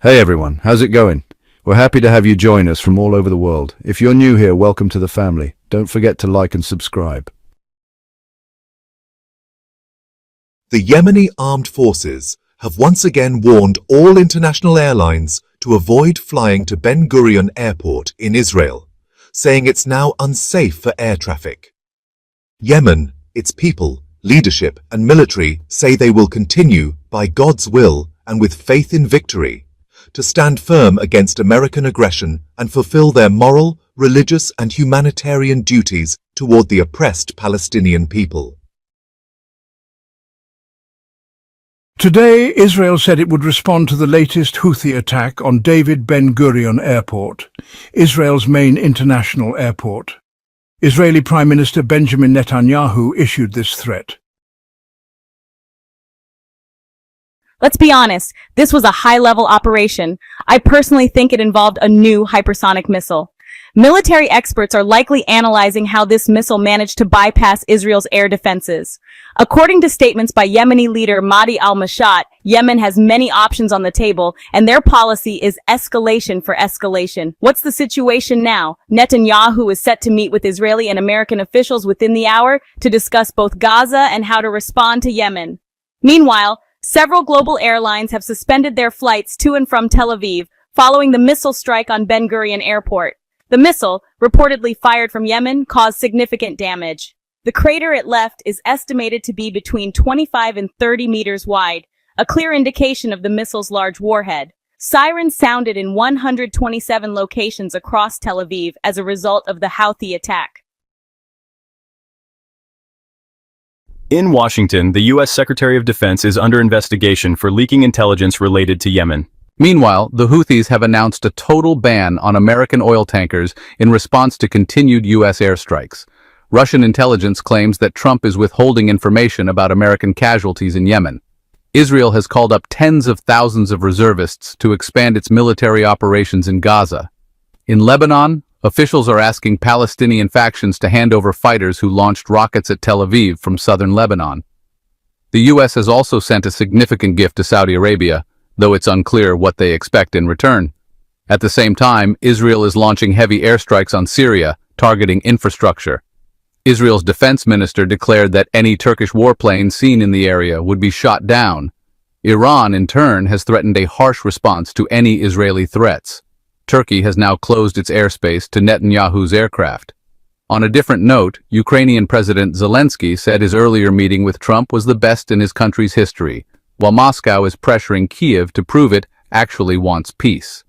Hey everyone, how's it going? We're happy to have you join us from all over the world. If you're new here, welcome to the family. Don't forget to like and subscribe. The Yemeni armed forces have once again warned all international airlines to avoid flying to Ben Gurion Airport in Israel, saying it's now unsafe for air traffic. Yemen, its people, leadership and military say they will continue, by God's will and with faith in victory, to stand firm against American aggression and fulfill their moral, religious and humanitarian duties toward the oppressed Palestinian people. Today, Israel said it would respond to the latest Houthi attack on David Ben Gurion Airport, Israel's main international airport. Israeli Prime Minister Benjamin Netanyahu issued this threat. Let's be honest, this was a high-level operation. I personally think it involved a new hypersonic missile. Military experts are likely analyzing how this missile managed to bypass Israel's air defenses. According to statements by Yemeni leader Mahdi al-Mashat, Yemen has many options on the table, and their policy is escalation for escalation. What's the situation now? Netanyahu is set to meet with Israeli and American officials within the hour to discuss both Gaza and how to respond to Yemen. Meanwhile, several global airlines have suspended their flights to and from Tel Aviv following the missile strike on Ben Gurion Airport. The missile, reportedly fired from Yemen, caused significant damage. The crater it left is estimated to be between 25 and 30 meters wide, a clear indication of the missile's large warhead. Sirens sounded in 127 locations across Tel Aviv as a result of the Houthi attack. In Washington, the U.S. Secretary of Defense is under investigation for leaking intelligence related to Yemen. Meanwhile, the Houthis have announced a total ban on American oil tankers in response to continued U.S. airstrikes. Russian intelligence claims that Trump is withholding information about American casualties in Yemen. Israel has called up tens of thousands of reservists to expand its military operations in Gaza. In Lebanon, officials are asking Palestinian factions to hand over fighters who launched rockets at Tel Aviv from southern Lebanon. The U.S. has also sent a significant gift to Saudi Arabia, though it's unclear what they expect in return. At the same time, Israel is launching heavy airstrikes on Syria, targeting infrastructure. Israel's defense minister declared that any Turkish warplanes seen in the area would be shot down. Iran, in turn, has threatened a harsh response to any Israeli threats. Turkey has now closed its airspace to Netanyahu's aircraft. On a different note, Ukrainian President Zelensky said his earlier meeting with Trump was the best in his country's history, while Moscow is pressuring Kiev to prove it actually wants peace.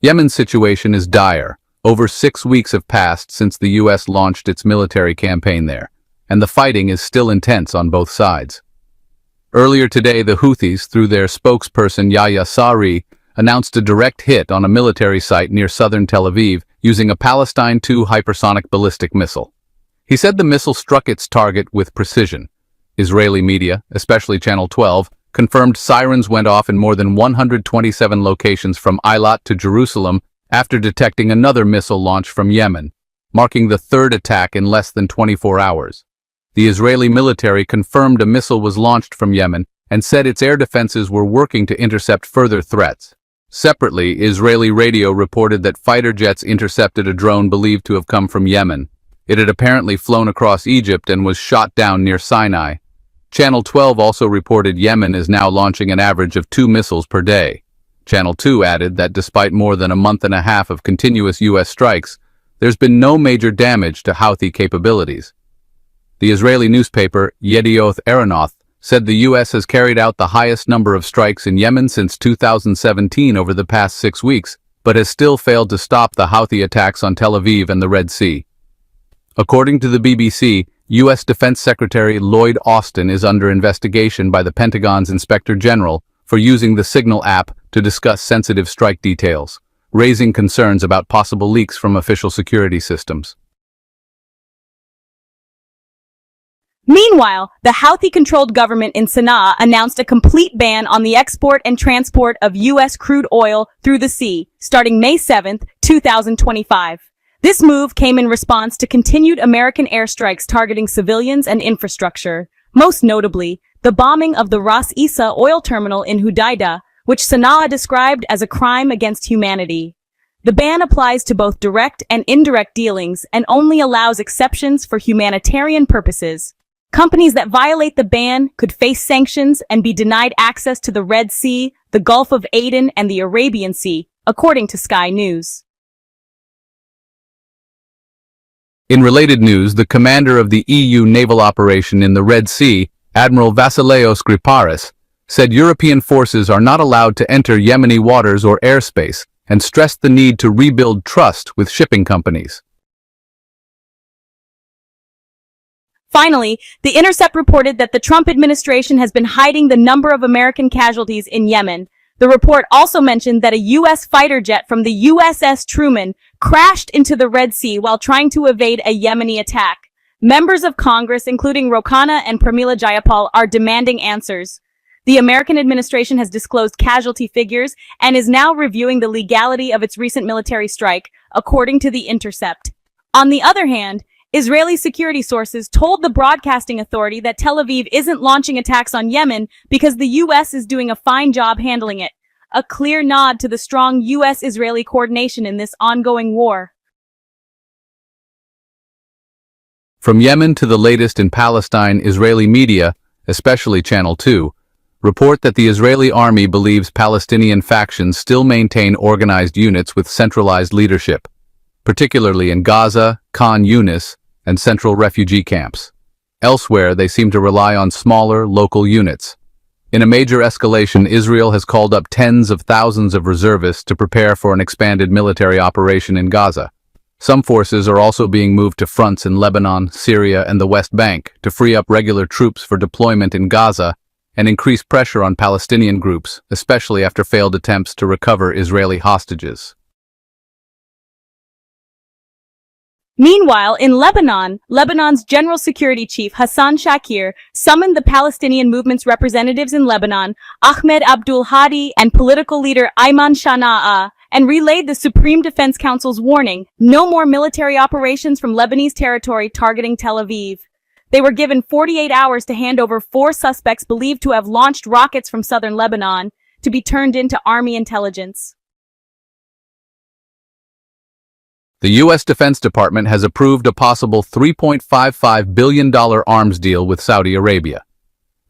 Yemen's situation is dire. Over 6 weeks have passed since the U.S. launched its military campaign there, and the fighting is still intense on both sides. Earlier today, the Houthis, through their spokesperson Yahya Saree, announced a direct hit on a military site near southern Tel Aviv using a Palestine II hypersonic ballistic missile. He said the missile struck its target with precision. Israeli media, especially Channel 12, confirmed sirens went off in more than 127 locations from Eilat to Jerusalem after detecting another missile launch from Yemen, marking the third attack in less than 24 hours. The Israeli military confirmed a missile was launched from Yemen and said its air defenses were working to intercept further threats. Separately, Israeli radio reported that fighter jets intercepted a drone believed to have come from Yemen. It had apparently flown across Egypt and was shot down near Sinai. Channel 12 also reported Yemen is now launching an average of 2 missiles per day. Channel 2 added that despite more than a month and a half of continuous U.S. strikes, there's been no major damage to Houthi capabilities. The Israeli newspaper Yedioth Ahronoth said the U.S. has carried out the highest number of strikes in Yemen since 2017 over the past 6 weeks, but has still failed to stop the Houthi attacks on Tel Aviv and the Red Sea. According to the BBC, U.S. Defense Secretary Lloyd Austin is under investigation by the Pentagon's Inspector General for using the Signal app to discuss sensitive strike details, raising concerns about possible leaks from official security systems. Meanwhile, the Houthi-controlled government in Sana'a announced a complete ban on the export and transport of U.S. crude oil through the sea, starting May 7, 2025. This move came in response to continued American airstrikes targeting civilians and infrastructure. Most notably, the bombing of the Ras Isa oil terminal in Hudaida, which Sana'a described as a crime against humanity. The ban applies to both direct and indirect dealings and only allows exceptions for humanitarian purposes. Companies that violate the ban could face sanctions and be denied access to the Red Sea, the Gulf of Aden, and the Arabian Sea, according to Sky News. In related news, the commander of the EU naval operation in the Red Sea, Admiral Vasileios Griparis, said European forces are not allowed to enter Yemeni waters or airspace and stressed the need to rebuild trust with shipping companies. Finally, The Intercept reported that the Trump administration has been hiding the number of American casualties in Yemen. The report also mentioned that a U.S. fighter jet from the USS Truman crashed into the Red Sea while trying to evade a Yemeni attack. Members of Congress, including Rokana and Pramila Jayapal, are demanding answers. The American administration has disclosed casualty figures and is now reviewing the legality of its recent military strike, according to The Intercept. On the other hand, Israeli security sources told the broadcasting authority that Tel Aviv isn't launching attacks on Yemen because the U.S. is doing a fine job handling it, a clear nod to the strong U.S.-Israeli coordination in this ongoing war. From Yemen to the latest in Palestine, Israeli media, especially Channel 2, report that the Israeli army believes Palestinian factions still maintain organized units with centralized leadership, particularly in Gaza, Khan Yunis, and central refugee camps. Elsewhere, they seem to rely on smaller, local units. In a major escalation, Israel has called up tens of thousands of reservists to prepare for an expanded military operation in Gaza. Some forces are also being moved to fronts in Lebanon, Syria, and the West Bank to free up regular troops for deployment in Gaza and increase pressure on Palestinian groups, especially after failed attempts to recover Israeli hostages. Meanwhile, in Lebanon, Lebanon's General Security Chief Hassan Shakir summoned the Palestinian movement's representatives in Lebanon, Ahmed Abdul Hadi and political leader Ayman Shana'a, and relayed the Supreme Defense Council's warning, no more military operations from Lebanese territory targeting Tel Aviv. They were given 48 hours to hand over 4 suspects believed to have launched rockets from southern Lebanon to be turned into army intelligence. The U.S. Defense Department has approved a possible $3.55 billion arms deal with Saudi Arabia.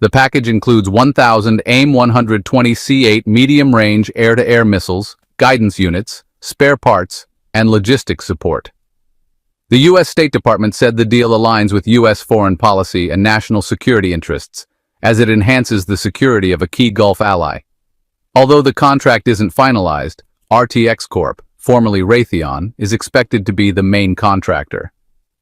The package includes 1,000 AIM-120C8 medium-range air-to-air missiles, guidance units, spare parts, and logistics support. The U.S. State Department said the deal aligns with U.S. foreign policy and national security interests, as it enhances the security of a key Gulf ally. Although the contract isn't finalized, RTX Corp., formerly Raytheon, is expected to be the main contractor.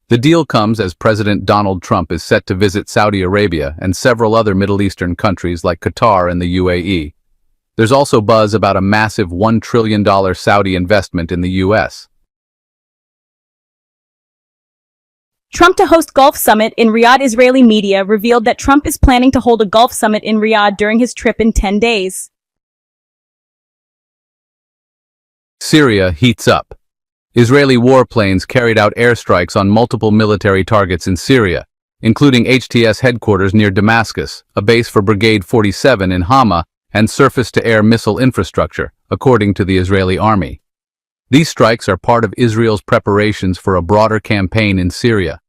The deal comes as President Donald Trump is set to visit Saudi Arabia and several other Middle Eastern countries like Qatar and the UAE. There's also buzz about a massive $1 trillion Saudi investment in the U.S. Trump to host Gulf Summit in Riyadh. Israeli media revealed that Trump is planning to hold a Gulf Summit in Riyadh during his trip in 10 days. Syria heats up. Israeli warplanes carried out airstrikes on multiple military targets in Syria, including HTS headquarters near Damascus, a base for Brigade 47 in Hama, and surface-to-air missile infrastructure, according to the Israeli army. These strikes are part of Israel's preparations for a broader campaign in Syria.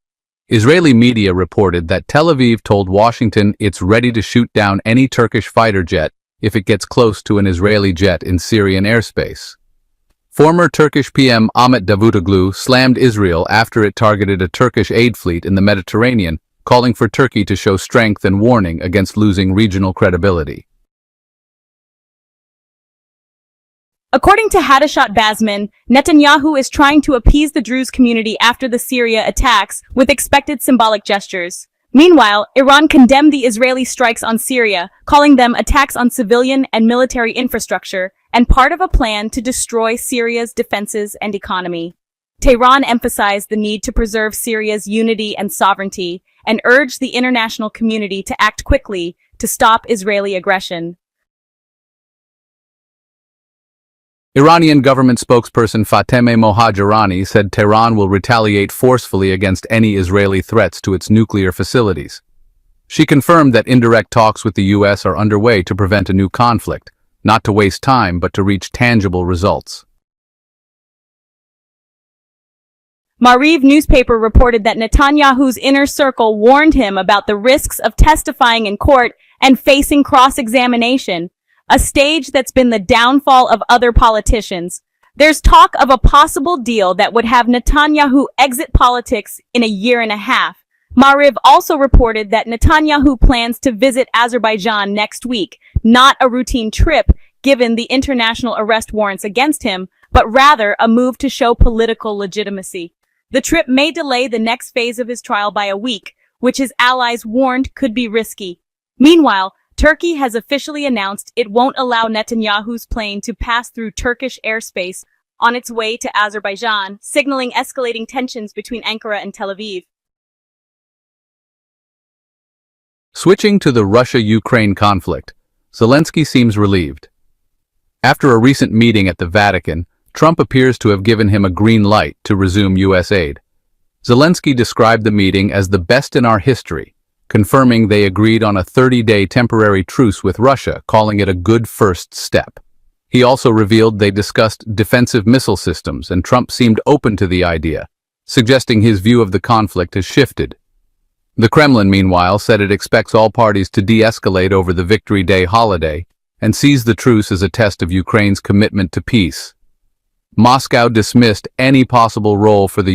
Israeli media reported that Tel Aviv told Washington it's ready to shoot down any Turkish fighter jet if it gets close to an Israeli jet in Syrian airspace. Former Turkish PM Ahmet Davutoglu slammed Israel after it targeted a Turkish aid fleet in the Mediterranean, calling for Turkey to show strength and warning against losing regional credibility. According to Hadashat Bazman, Netanyahu is trying to appease the Druze community after the Syria attacks with expected symbolic gestures. Meanwhile, Iran condemned the Israeli strikes on Syria, calling them attacks on civilian and military infrastructure and part of a plan to destroy Syria's defenses and economy. Tehran emphasized the need to preserve Syria's unity and sovereignty and urged the international community to act quickly to stop Israeli aggression. Iranian government spokesperson Fatemeh Mohajerani said Tehran will retaliate forcefully against any Israeli threats to its nuclear facilities. She confirmed that indirect talks with the U.S. are underway to prevent a new conflict, not to waste time but to reach tangible results. Maariv newspaper reported that Netanyahu's inner circle warned him about the risks of testifying in court and facing cross-examination, a stage that's been the downfall of other politicians. There's talk of a possible deal that would have Netanyahu exit politics in a year and a half. Maariv also reported that Netanyahu plans to visit Azerbaijan next week, not a routine trip given the international arrest warrants against him, but rather a move to show political legitimacy. The trip may delay the next phase of his trial by a week, which his allies warned could be risky. Meanwhile, Turkey has officially announced it won't allow Netanyahu's plane to pass through Turkish airspace on its way to Azerbaijan, signaling escalating tensions between Ankara and Tel Aviv. Switching to the Russia-Ukraine conflict, Zelensky seems relieved. After a recent meeting at the Vatican, Trump appears to have given him a green light to resume U.S. aid. Zelensky described the meeting as the best in our history, confirming they agreed on a 30-day temporary truce with Russia, calling it a good first step. He also revealed they discussed defensive missile systems, and Trump seemed open to the idea, suggesting his view of the conflict has shifted. The Kremlin, meanwhile, said it expects all parties to de-escalate over the Victory Day holiday and sees the truce as a test of Ukraine's commitment to peace. Moscow dismissed any possible role for the